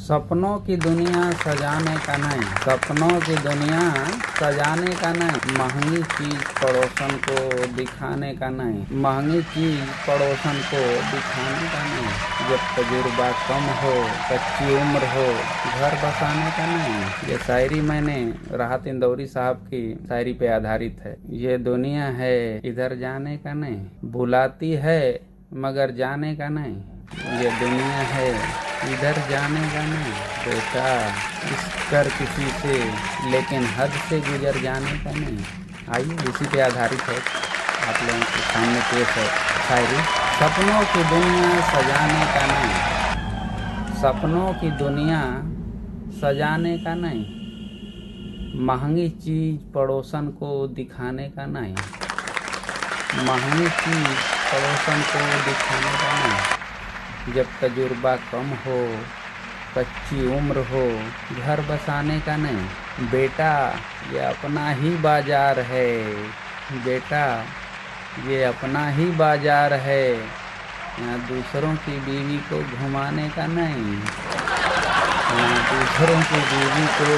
सपनों की दुनिया सजाने का नहीं, सपनों की दुनिया सजाने का नहीं, महंगी चीज पड़ोसन को दिखाने का नहीं, महंगी चीज पड़ोसन को दिखाने का नहीं। जब तजुर्बा कम हो, कच्ची उम्र हो, घर बसाने का नहीं। ये शायरी मैंने राहत इंदौरी साहब की शायरी पे आधारित है। ये दुनिया है इधर जाने का नहीं, बुलाती है मगर जाने का नहीं। ये दुनिया है इधर जाने का नहीं, बेटा इस कर किसी से लेकिन हद से गुजर जाने का नहीं। आइए इसी पे आधारित है आप लोगों के सामने पेश है शायरी। सपनों की दुनिया सजाने का नहीं, सपनों की दुनिया सजाने का नहीं, महंगी चीज पड़ोसन को दिखाने का नहीं, महंगी चीज पड़ोसन को दिखाने का नहीं। जब तजुर्बा कम हो, कच्ची उम्र हो, घर बसाने का नहीं। बेटा ये अपना ही बाजार है, बेटा ये अपना ही बाजार है, यहाँ दूसरों की बीवी को घुमाने का नहीं, यहाँ दूसरों की बीवी को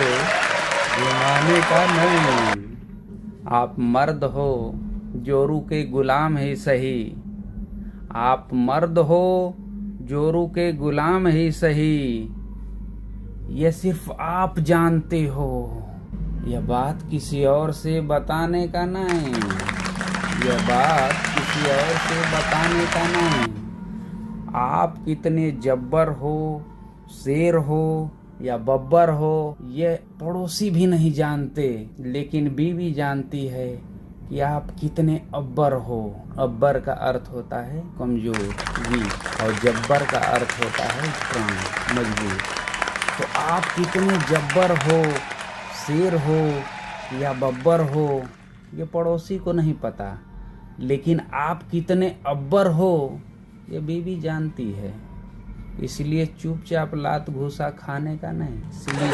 घुमाने का नहीं। आप मर्द हो जोरू के गुलाम ही सही, आप मर्द हो जोरू के गुलाम ही सही, ये सिर्फ आप जानते हो, यह बात किसी और से बताने का नहीं, यह बात किसी और से बताने का नहीं। आप कितने जब्बर हो, शेर हो या बब्बर हो, ये पड़ोसी भी नहीं जानते, लेकिन बीवी जानती है कि आप कितने अब्बर हो। अब्बर का अर्थ होता है कमजोर, वीक, और जब्बर का अर्थ होता है स्ट्रांग, मजबूत। तो आप कितने जब्बर हो, शेर हो या बब्बर हो, ये पड़ोसी को नहीं पता, लेकिन आप कितने अब्बर हो ये बीवी जानती है। इसलिए चुपचाप लात घूसा खाने का नहीं, इसलिए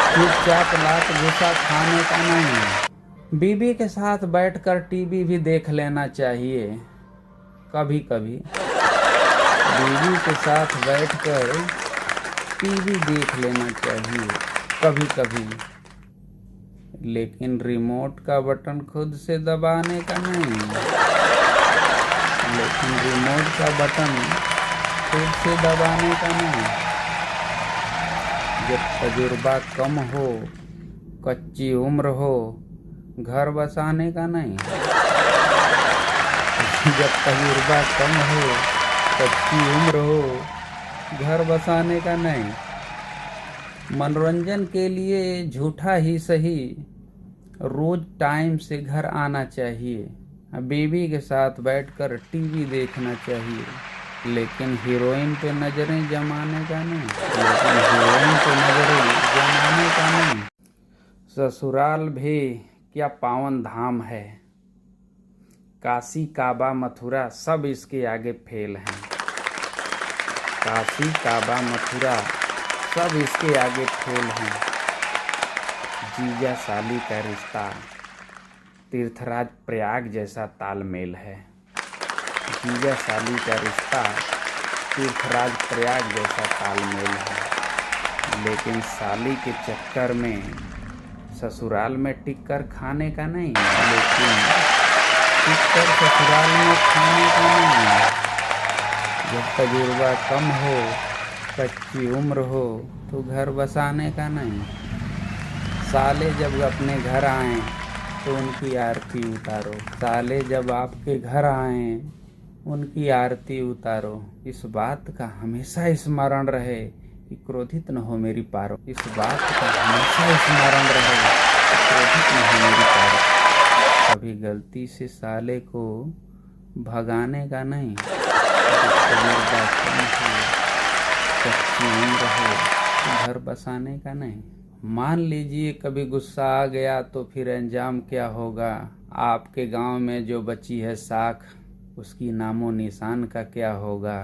चुपचाप लात घूसा खाने का नहीं। बीबी के साथ बैठकर टीवी भी देख लेना चाहिए कभी कभी, बीवी के साथ बैठकर टीवी देख लेना चाहिए कभी कभी, लेकिन रिमोट का बटन खुद से दबाने का नहीं, लेकिन रिमोट का बटन खुद से दबाने का नहीं। जब तजुर्बा कम हो, कच्ची उम्र हो, घर बसाने का नहीं, जब तजुर्बा कम हो, कच्ची उम्र हो, घर बसाने का नहीं। मनोरंजन के लिए झूठा ही सही रोज टाइम से घर आना चाहिए, बीवी के साथ बैठकर टीवी देखना चाहिए, लेकिन हीरोइन पे नजरें जमाने का नहीं, लेकिन हीरोइन पे नजरें जमाने का नहीं। ससुराल भी क्या पावन धाम है, काशी काबा मथुरा सब इसके आगे फेल हैं, काशी काबा मथुरा सब इसके आगे फेल हैं। जीजा साली का रिश्ता तीर्थराज प्रयाग जैसा तालमेल है, जीजा साली का रिश्ता तीर्थराज प्रयाग जैसा तालमेल है, लेकिन साली के चक्कर में ससुराल में टिककर खाने का नहीं, लेकिन टिककर ससुराल में खाने का नहीं। जब तजुर्बा कम हो, कच्ची उम्र हो, तो घर बसाने का नहीं। साले जब अपने घर आएं तो उनकी आरती उतारो, साले जब आपके घर आएं उनकी आरती उतारो। इस बात का हमेशा स्मरण रहे कि क्रोधित न हो मेरी पारो, इस बात का हमेशा स्मरण रहे कि क्रोधित न हो मेरी पारो। कभी गलती से साले को भगाने का नहीं, कच्ची उम्र हो, घर बसाने का नहीं। मान लीजिए कभी गुस्सा आ गया तो फिर अंजाम क्या होगा। आपके गांव में जो बची है साख, उसकी नामो निशान का क्या होगा।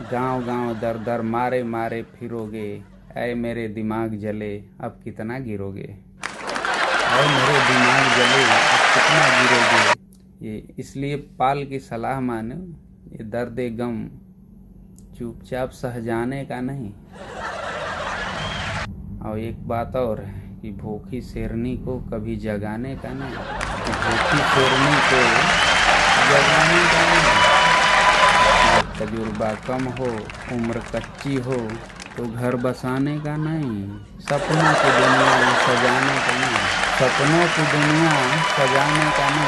गांव गांव दर दर मारे मारे फिरोगे, ऐ मेरे दिमाग जले अब कितना गिरोगे, ऐ मेरे दिमाग जले अब कितना गिरोगे। ये इसलिए पाल की सलाह मानो, ये दर्द गम चुपचाप सह जाने का नहीं, और एक बात और है कि भूखी शेरनी को कभी जगाने का नहीं, भूखी शेरनी को जगाने का नहीं। जब तजुर्बा कम हो, उम्र कच्ची हो, तो घर बसाने का नहीं, सपनों की दुनिया सजाने का नहीं, सपनों की दुनिया सजाने का नहीं।